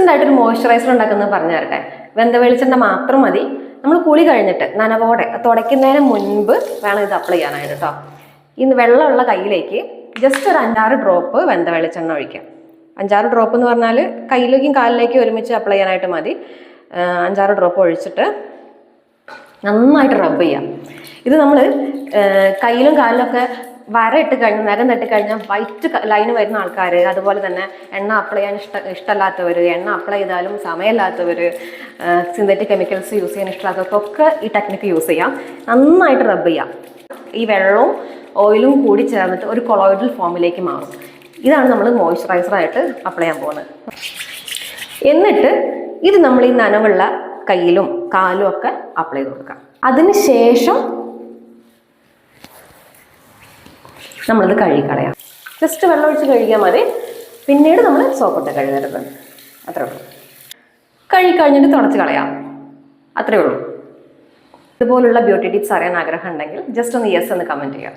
Instant ആയിട്ടൊരു moisturiser ഉണ്ടാക്കുന്നത് പറഞ്ഞു തരട്ടെ. വെന്ത വെളിച്ചെണ്ണ മാത്രം മതി. നമ്മൾ കുളി കഴിഞ്ഞിട്ട് നനവോടെ തുടയ്ക്കുന്നതിന് മുൻപ് വേണം ഇത് അപ്ലൈ ചെയ്യാനായിട്ട് കേട്ടോ. ഈ വെള്ളമുള്ള കയ്യിലേക്ക് ജസ്റ്റ് ഒരു 5-6 ഡ്രോപ്പ് വെന്ത വെളിച്ചെണ്ണ ഒഴിക്കാം. 5-6 ഡ്രോപ്പ് എന്ന് പറഞ്ഞാൽ കയ്യിലേക്കും കാലിലേക്കും ഒരുമിച്ച് അപ്ലൈ ചെയ്യാനായിട്ട് മതി. 5-6 ഡ്രോപ്പ് ഒഴിച്ചിട്ട് നന്നായിട്ട് റബ്ബ് ചെയ്യാം. ഇത് നമ്മൾ കയ്യിലും കാലിലൊക്കെ വര ഇട്ട് കഴിഞ്ഞാൽ, നരം തട്ടി കഴിഞ്ഞാൽ വൈറ്റ് ലൈന് വരുന്ന ആൾക്കാർ, അതുപോലെ തന്നെ എണ്ണ അപ്ലൈ ചെയ്യാൻ ഇഷ്ടമല്ലാത്തവർ, എണ്ണ അപ്ലൈ ചെയ്താലും സമയമില്ലാത്തവർ, സിന്തറ്റിക് കെമിക്കൽസ് യൂസ് ചെയ്യാൻ ഇഷ്ടമില്ലാത്തവർക്കൊക്കെ ഈ ടെക്നിക്ക് യൂസ് ചെയ്യാം. നന്നായിട്ട് റബ്ബ് ചെയ്യാം. ഈ വെള്ളവും ഓയിലും കൂടി ചേർന്നിട്ട് ഒരു കൊളോയിഡൽ ഫോമിലേക്ക് മാറും. ഇതാണ് നമ്മൾ മോയ്സ്ചറൈസറായിട്ട് അപ്ലൈ ചെയ്യാൻ പോകുന്നത്. എന്നിട്ട് ഇത് നമ്മൾ ഈ നനവുള്ള കയ്യിലും കാലും ഒക്കെ അപ്ലൈ ചെയ്ത് കൊടുക്കാം. അതിനുശേഷം നമ്മളിത് കഴുകിക്കളയാം. ജസ്റ്റ് വെള്ളം ഒഴിച്ച് കഴുകിയാൽ മതി. പിന്നീട് നമ്മൾ സോപ്പിട്ട് കഴുകരുത്. അത്രേ ഉള്ളൂ. കഴുകിക്കഴിഞ്ഞിട്ട് തുടച്ച് കളയാം. അത്രേ ഉള്ളൂ. ഇതുപോലുള്ള ബ്യൂട്ടി ടിപ്സ് അറിയാൻ ആഗ്രഹം ഉണ്ടെങ്കിൽ ജസ്റ്റ് ഒന്ന് യെസ് എന്ന് കമൻറ്റ് ചെയ്യാം.